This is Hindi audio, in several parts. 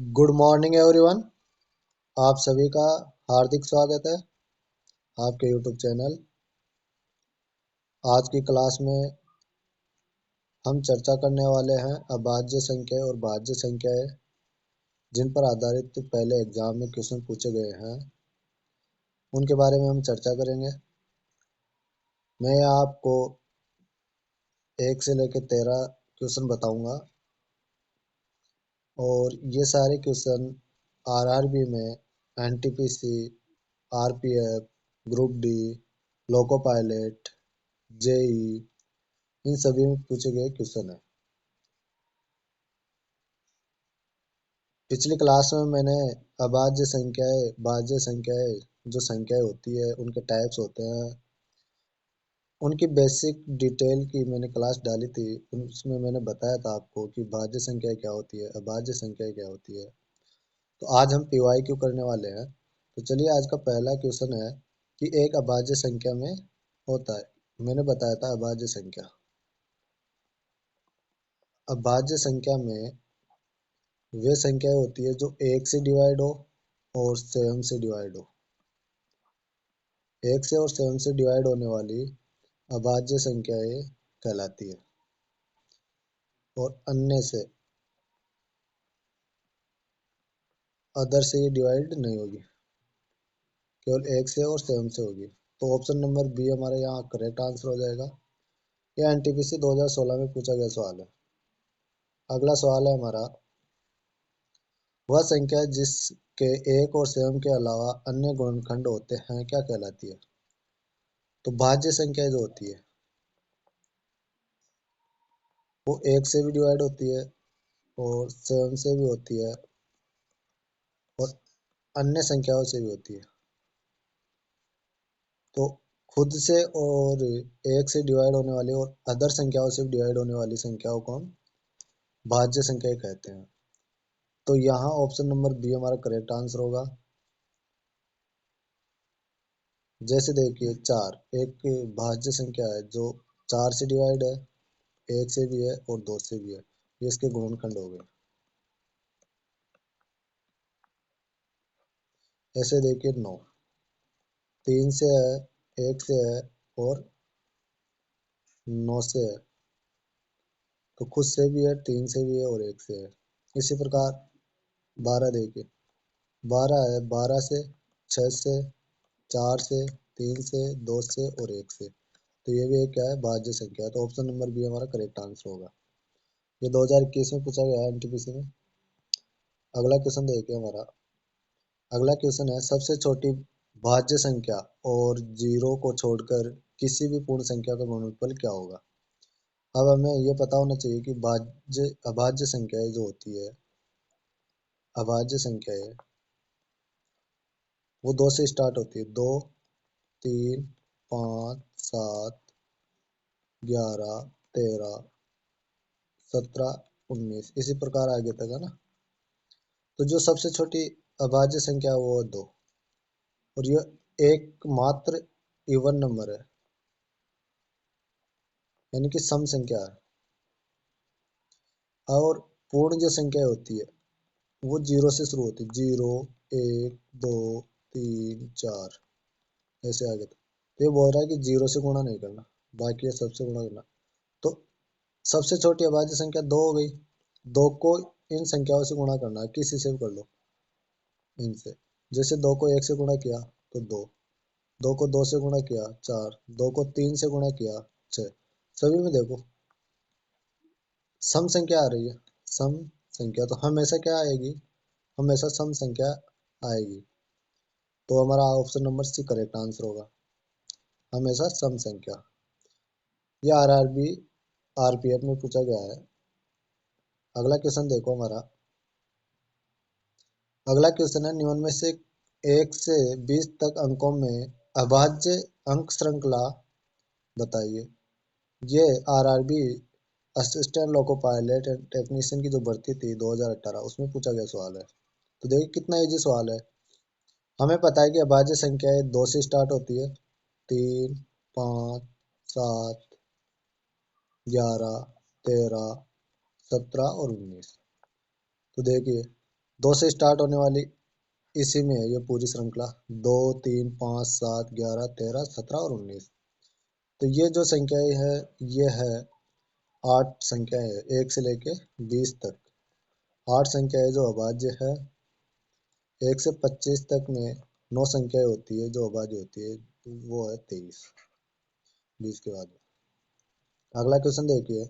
Good morning everyone. आप सभी का हार्दिक स्वागत है आपके यूट्यूब चैनल। आज की क्लास में हम चर्चा करने वाले हैं अभाज्य संख्या और भाज्य संख्याएं, जिन पर आधारित पहले एग्जाम में क्वेश्चन पूछे गए हैं, उनके बारे में हम चर्चा करेंगे। मैं आपको 1 से लेकर 13 क्वेश्चन बताऊंगा और ये सारे क्वेश्चन आरआरबी में, NTPC, RPF, group D, loco pilot, JE, इन सभी में पूछे गए क्वेश्चन है। पिछली क्लास में मैंने अभाज्य संख्याएं, भाज्य संख्याएं, जो संख्याएं होती है उनके टाइप्स होते हैं, उनकी बेसिक डिटेल की मैंने क्लास डाली थी। उसमें मैंने बताया था आपको कि भाज्य संख्या क्या होती है, अभाज्य संख्या क्या होती है। तो आज हम पीवाईक्यू करने वाले हैं। तो चलिए, आज का पहला क्वेश्चन है कि एक अभाज्य संख्या में होता है। मैंने बताया था अभाज्य संख्या, अभाज्य संख्या में वे संख्याएं होती है जो 1 से डिवाइड हो और 7 से डिवाइड हो। 1 से और 7 से डिवाइड होने वाली अभाज्य संख्याएं कहलाती है और अन्य से, अदर से ये डिवाइड नहीं होगी, केवल 1 से और 7 से होगी। तो ऑप्शन नंबर बी हमारे यहाँ करेक्ट आंसर हो जाएगा। यह एनटीपीसी 2016 में पूछा गया सवाल है। अगला सवाल है हमारा, वह संख्या जिसके 1 और 7 के अलावा अन्य गुणनखंड होते हैं क्या कहलाती है? तो भाज्य संख्या जो होती है वो 1 से भी डिवाइड होती है और 7 से भी होती है और अन्य संख्याओं से भी होती है। तो खुद से और 1 से डिवाइड होने वाली और अदर संख्याओं से डिवाइड होने वाली संख्याओं को हम भाज्य संख्या कहते हैं। तो यहाँ ऑप्शन नंबर बी हमारा करेक्ट आंसर होगा। जैसे देखिए, 4 एक भाज्य संख्या है जो 4 से डिवाइड है, 1 से भी है और 2 से भी है। ये इसके गुणनखंड हो गए। ऐसे देखिए, 9 3 से है, 1 से है और 9 से है। तो खुद से भी है, 3 से भी है और 1 से है। इसी प्रकार 12 देखिए, 12 है, 12 से, 6 से, 4 से, 3 से, 2 से और 1 से। तो ये भी एक क्या है, भाज्य संख्या है। तो ऑप्शन नंबर बी हमारा करेक्ट आंसर होगा। ये 2021 में पूछा गया है एनटीपीसी में। अगला क्वेश्चन देखिए हमारा। अगला क्वेश्चन है, सबसे छोटी भाज्य संख्या और जीरो को छोड़कर किसी भी पूर्ण संख्या का गुणनफल क्या होगा? अब हमें ये पता होना चाहिए कि भाज्य अभाज्य संख्याएं जो होती है, अभाज्य संख्याएं वो 2 से स्टार्ट होती है। 2, 3, 5, 7, 11, 13, 17, 19, इसी प्रकार आगे तक है ना। तो जो सबसे छोटी अभाज्य संख्या है वो है 2 और ये एकमात्र इवन नंबर है, यानी कि सम संख्या है। और पूर्ण जो संख्या होती है वो 0 से शुरू होती है। 0, 1, 2, 3, 4, ऐसे आगे तक। तो ये बोल रहा है कि 0 से गुणा नहीं करना, बाकी ये सबसे गुणा करना। तो सबसे छोटी अभाज्य संख्या 2 हो गई। 2 को इन संख्याओं से गुणा करना है, किसी से भी कर लो इनसे। जैसे 2 को 1 से गुणा किया तो 2, 2 को 2 से गुणा किया 4, 2 को 3 से गुणा किया 6। सभी में देखो सम संख्या आ रही है। सम संख्या तो हमेशा क्या आएगी, हमेशा सम संख्या आएगी। तो हमारा option number c correct answer होगा, हमेशा सम संख्या। ये आरआरबी आरपीएफ में पूछा गया है। अगला क्वेश्चन देखो हमारा। अगला क्वेश्चन है, निम्न में से 1 से 20 तक अंकों में अभाज्य अंक श्रृंखला बताइए। ये RRB assistant loco pilot and technician की जो भर्ती थी 2018, उसमें पूछा गया सवाल है। तो देखिए कितना इजी सवाल है। हमें पता है कि अभाज्य संख्याएं 2 से स्टार्ट होती है। 3, 5, 7, 11, 13, 17 और 19। तो देखिए दो से स्टार्ट होने वाली इसी में है ये पूरी श्रृंखला। 2, 3, 5, 7, 11, 13, 17 और 19। तो ये जो संख्याएं है ये है 8 संख्याएं है 1 से लेके 20 तक। 8 संख्याएं जो अभाज्य है। 1 से 25 तक में 9 संख्याएं होती है जो अभाज्य होती है, वो है 23 20 के बाद। अगला क्वेश्चन देखिए,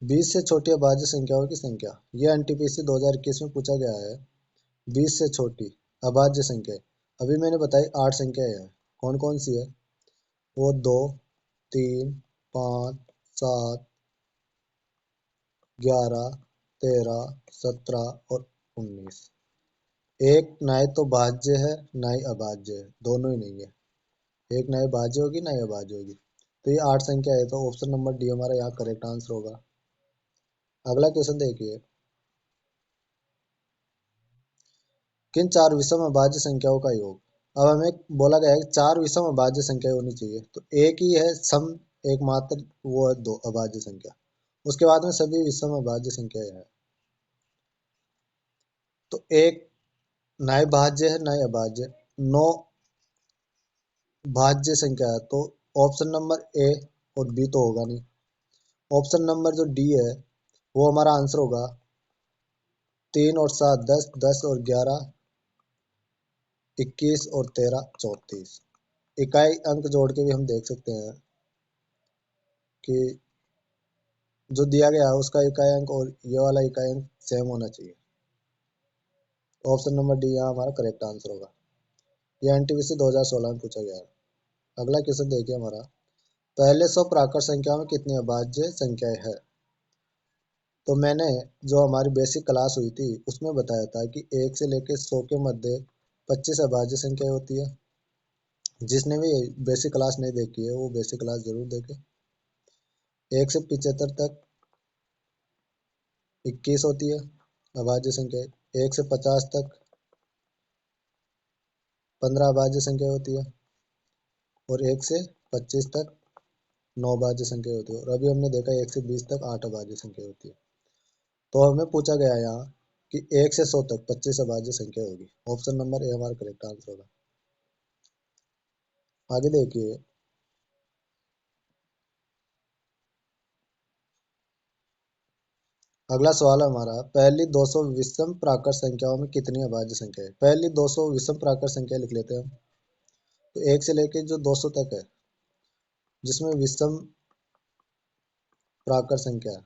20 से छोटी अभाज्य संख्याओं की संख्या। ये एनटीपीसी 2021 में पूछा गया है। 20 से छोटी अभाज्य संख्या, अभी मैंने बताई 8 संख्याएं हैं। कौन कौन सी है वो? 2, 3, 5, 7, 11, 13, 17 और 19। एक ना ही तो भाज्य है ना ही अभाज्य है, दोनों ही नहीं है। एक ना ही भाज्य होगी ना ही अभाज्य होगी। तो ये 8 संख्या है, तो ऑप्शन नंबर डी हमारा यहाँ करेक्ट आंसर होगा। अगला क्वेश्चन देखिए, किन चार विषम अभाज्य संख्याओं का योग। अब हमें बोला गया है कि चार विषम अभाज्य संख्या होनी चाहिए, तो एक ही है सम, एकमात्र, वो है दो अभाज्य संख्या। उसके बाद में सभी विषम अभाज्य संख्याएं हैं। तो एक ना ही भाज्य है ना ही अभाज्य, 9 भाज्य संख्या है, तो ऑप्शन नंबर ए और बी तो होगा नहीं। ऑप्शन नंबर जो डी है वो हमारा आंसर होगा। 3 और 7 10, 10 और 11 21 और 13 34। इकाई अंक जोड़ के भी हम देख सकते हैं कि जो दिया गया है उसका इकाई अंक और ये वाला इकाई अंक सेम होना चाहिए। ऑप्शन नंबर डी यहाँ हमारा करेक्ट आंसर होगा। ये एनटीपीसी 2016 में पूछा गया है। अगला क्वेश्चन देखिए हमारा, पहले 100 प्राकृत संख्या में कितनी अभाज्य संख्याएं है। तो मैंने जो हमारी बेसिक क्लास हुई थी उसमें बताया था कि 1 से लेकर 100 के मध्य 25 अभाज्य संख्याएं होती है। जिसने भी बेसिक क्लास नहीं देखी है वो बेसिक क्लास जरूर देखे। 1 से 75 तक 21 होती है अभाज्य संख्या। 1 से 50 तक 15 अभाज्य संख्या होती है। और 1 से 25 तक 9 अभाज्य संख्या होती है। और अभी हमने देखा 1 से 20 तक 8 अभाज्य संख्या होती है। तो हमें पूछा गया है यहाँ कि 1 से 100 तक 25 अभाज्य संख्या होगी। ऑप्शन नंबर ए हमारा करेक्ट आंसर होगा। आगे देखिए, अगला सवाल है हमारा, पहली 200 विषम प्राकृत संख्याओं में कितनी अभाज्य संख्या है। पहली 200 विषम प्राकृत संख्या लिख लेते हैं हम। तो 1 से लेके जो 200 तक है जिसमें विषम प्राकृत संख्या है।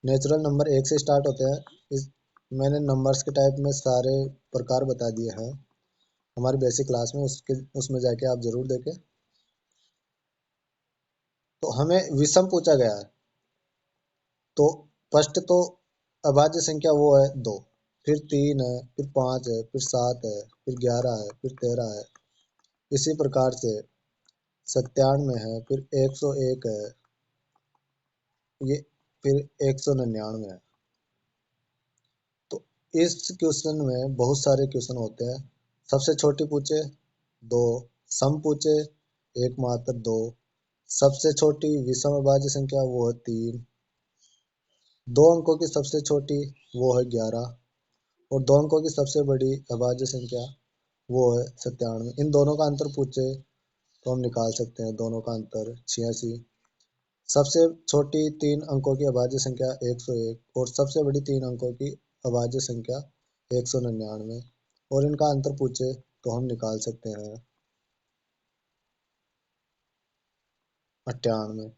नेचुरल नंबर 1 से स्टार्ट होते हैं। इस मैंने नंबर्स के टाइप में सारे प्रकार बता दिए हैं हमारी बेसिक क्लास में, उसमें जाके आप जरूर देखें। तो हमें विषम पूछा गया है, तो फर्स्ट तो अभाज्य संख्या वो है 2, फिर 3 है, फिर 5 है, फिर 7 है, फिर 11 है, फिर 13 है। इसी प्रकार से 97 है, फिर 101 है, ये फिर 199 है। तो इस क्वेश्चन में बहुत सारे क्वेश्चन होते हैं। सबसे छोटी पूछे 2, सम पूछे एक मात्र 2, सबसे छोटी विषम अभाज्य संख्या वो है 3, 2 अंकों की सबसे छोटी वो है 11, और 2 अंकों की सबसे बड़ी अभाज्य संख्या वो है 97। इन दोनों का अंतर पूछे तो हम निकाल सकते हैं दोनों का अंतर 86। सबसे छोटी 3 अंकों की अभाज्य संख्या 101 और सबसे बड़ी 3 अंकों की अभाज्य संख्या 199, और इनका अंतर पूछे तो हम निकाल सकते हैं 98।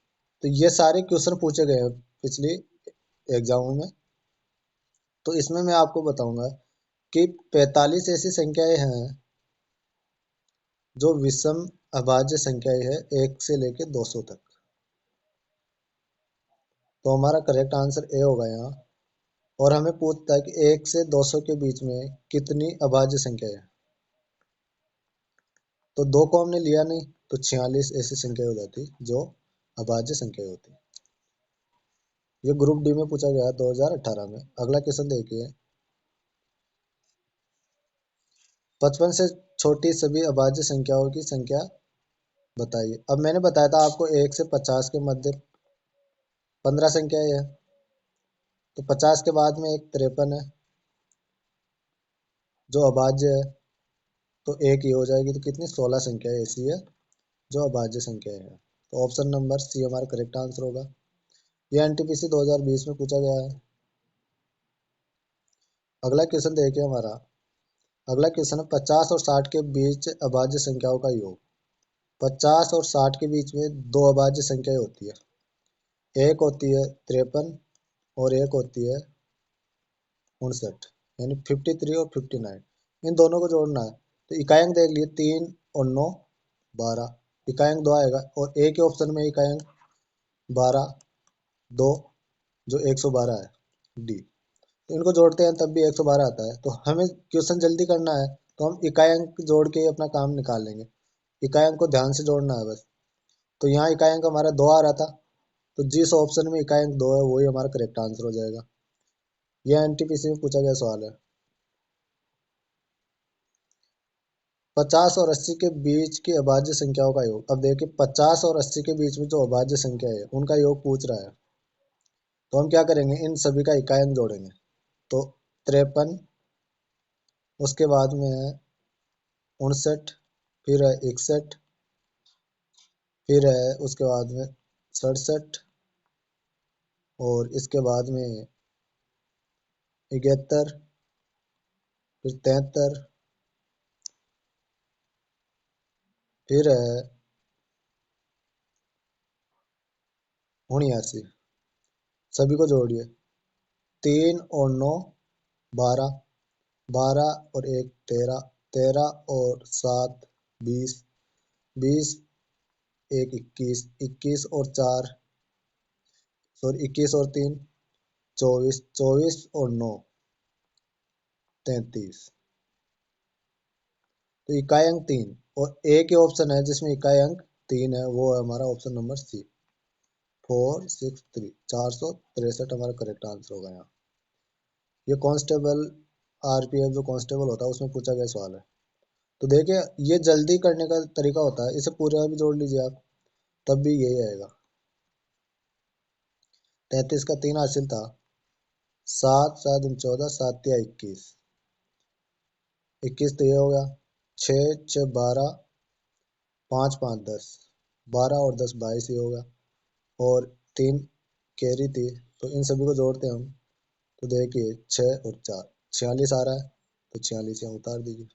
तो ये सारे क्वेश्चन पूछे गए हैं पिछली एग्जामों में। तो इसमें मैं आपको बताऊंगा कि 45 ऐसी संख्याएं हैं जो विषम अभाज्य संख्याएं है 1 से लेकर 200 तक। तो हमारा करेक्ट आंसर ए होगा यहाँ। और हमें पूछता है कि 1 से 200 के बीच में कितनी अभाज्य संख्या है। तो 2 को हमने लिया नहीं, तो 46 ऐसी संख्या हो जाती जो अभाज्य संख्या होती। ये ग्रुप डी में पूछा गया 2018 में। अगला क्वेश्चन देखिए, 55 से छोटी सभी अभाज्य संख्याओं की संख्या बताइए। अब मैंने बताया था आपको 1 से 50 के मध्य 15 संख्या है। तो 50 के बाद में एक 53 है जो अभाज्य है, तो एक ये हो जाएगी। तो कितनी 16 संख्या ऐसी है जो अभाज्य संख्या है। तो ऑप्शन नंबर सी हमारा करेक्ट आंसर होगा। यह एनटीपीसी 2020 में पूछा गया है। अगला क्वेश्चन देखिए हमारा। अगला क्वेश्चन है 50 और 60 के बीच अभाज्य संख्याओं का योग। 50 और 60 के बीच में दो अभाज्य संख्याएं होती है। एक होती है 53 और एक होती है 59, यानी 53 और 59। इन दोनों को जोड़ना है। तो इकाई अंक देख लिए 3 और 9 12। इकाई अंक 2 आएगा और एक ही ऑप्शन में इकाई अंक 12 2 जो 112 है डी। तो इनको जोड़ते हैं तब भी 112 आता है। तो हमें क्वेश्चन जल्दी करना है तो हम इकाई अंक जोड़ के अपना काम निकाल लेंगे। इकाई अंक को ध्यान से जोड़ना है बस। तो यहाँ इकाई अंक हमारा 2 आ रहा था, तो जिस ऑप्शन में इकाई अंक 2 है वही हमारा करेक्ट आंसर हो जाएगा। यह एनटीपीसी में पूछा गया सवाल है। 50 और 80 के बीच की अभाज्य संख्याओं का योग। अब देखिए 50 और 80 के बीच में जो अभाज्य संख्या है उनका योग पूछ रहा है। तो हम क्या करेंगे, इन सभी का इकाई अंक जोड़ेंगे। तो 53, उसके बाद में है 59, फिर है 61, फिर है उसके बाद में 67, और इसके बाद में 71, फिर 73, फिर है 79। सभी को जोड़िए। 3 और 9 12, 12 और 1 13, 13 और 7 20, 20 1 21, 21 और 4 सॉरी 21 और 3 24, 24 और 9 33। तो इकाई अंक 3 और एक ही ऑप्शन है जिसमें इकाई अंक 3 है, वो है हमारा ऑप्शन नंबर सी 463। 463 हमारा करेक्ट आंसर होगा यहाँ। ये कांस्टेबल आरपीएफ जो कांस्टेबल होता है उसमें पूछा गया सवाल है। तो देखिए ये जल्दी करने का तरीका होता है, इसे पूरा भी जोड़ लीजिए आप तब भी यही आएगा। 33 का 3 हासिल था, 7 7 14, 7 या 21, 21 तो ये हो गया। 6 6 12, 5 5 10, 12 और 10 22 ही होगा। और 3 कैरी थी, तो इन सभी को जोड़ते हैं हम। तो देखिए 6 और 4 46 आ रहा है, तो 46 यहाँ उतार दीजिए।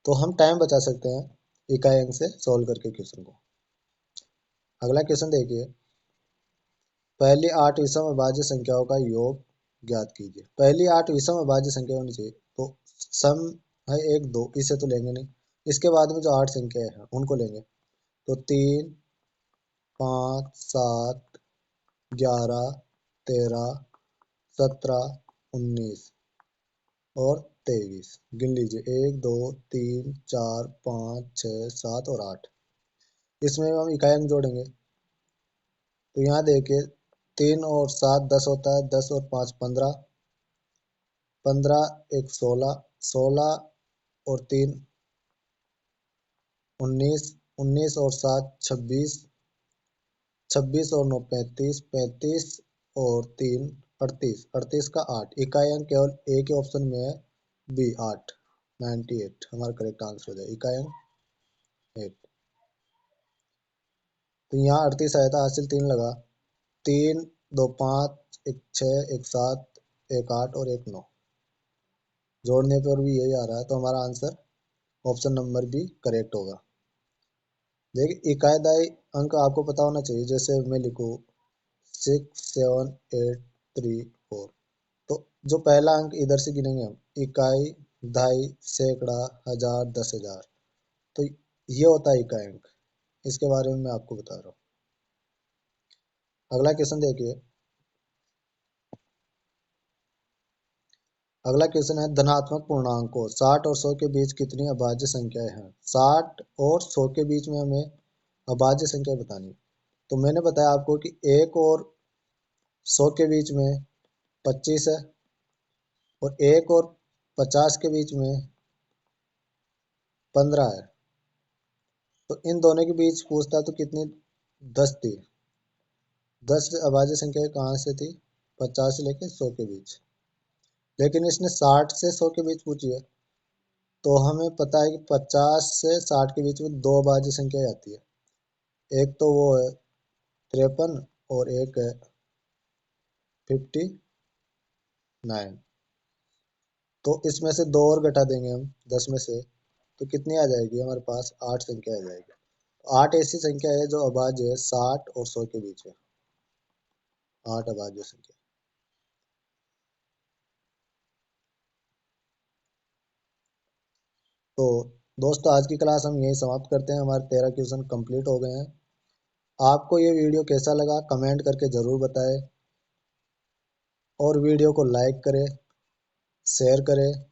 तो हम टाइम बचा सकते हैं इकाई अंक से सॉल्व करके क्वेश्चन को। अगला क्वेश्चन देखिए। पहली 8 विषम अभाज्य संख्याओं का योग ज्ञात कीजिए। पहली 8 विषम अभाज्य संख्या होनी चाहिए। तो सम है 1 2, इसे तो लेंगे नहीं। इसके बाद में जो 8 संख्या है उनको लेंगे। तो 3 5 7 11 13 17 19 और 23। गिन लीजिए 1 2 3 4 5 6 7 और 8। इसमें हम इकाई अंक जोड़ेंगे। तो यहाँ देखिए 3 और 7 10 होता है, 10 और 5 15, 15 1 16, 16 और 3 19, 19 और 7 26, 26 और 9 35, 35 और 3 38, 38 का 8। इकाई अंक केवल एक ही ऑप्शन में है, बी 8 98 हमारा करेक्ट आंसर हो जाए इकाई अंक 8। तो यहाँ 38 आया था, हासिल 3 लगा। 3 2 5 1 6 1 7 1 8 और 1 9, जोड़ने पर भी यही आ रहा है। तो हमारा answer option number b correct होगा। देखिए इकाईदाई अंक आपको पता होना चाहिए। जैसे मैं लिखूँ 6 7 8 3 4, तो जो पहला अंक इधर से गिनेंगे हम, इकाई दहाई सैकड़ा हजार 10,000, तो ये होता है इकाई अंक। इसके बारे में मैं आपको बता रहा हूँ। अगला क्वेश्चन देखिए। अगला क्वेश्चन है धनात्मक पूर्णांकों 60 और 100 के बीच कितनी अभाज्य संख्याएं हैं। 60 और 100 के बीच में हमें अभाज्य संख्या बतानी। तो मैंने बताया आपको कि 1 और 100 के बीच में 25 है, और 1 और 50 के बीच में 15 है। तो इन दोनों के बीच पूछता तो कितनी 10 थी। 10 अभाज्य संख्या कहाँ से थी? 50 से लेके 100 के बीच। लेकिन इसने 60 से 100 के बीच पूछी है, तो हमें पता है कि 50 से 60 के बीच में दो अभाज्य संख्या आती है। एक तो वो है 53 और एक है 59। तो इसमें से दो और घटा देंगे हम 10 में से, तो कितनी आ जाएगी हमारे पास? 8 संख्या आ जाएगी। 8 ऐसी संख्या है जो अभाज्य है 60 और 100 के बीच में। 8 अभाज्य संख्या। तो दोस्तों, आज की क्लास हम यही समाप्त करते हैं। हमारे 13 क्वेश्चन कंप्लीट हो गए हैं। आपको ये वीडियो कैसा लगा कमेंट करके ज़रूर बताएं, और वीडियो को लाइक करें, शेयर करें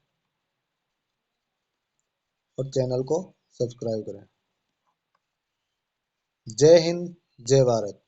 और चैनल को सब्सक्राइब करें। जय हिंद, जय भारत।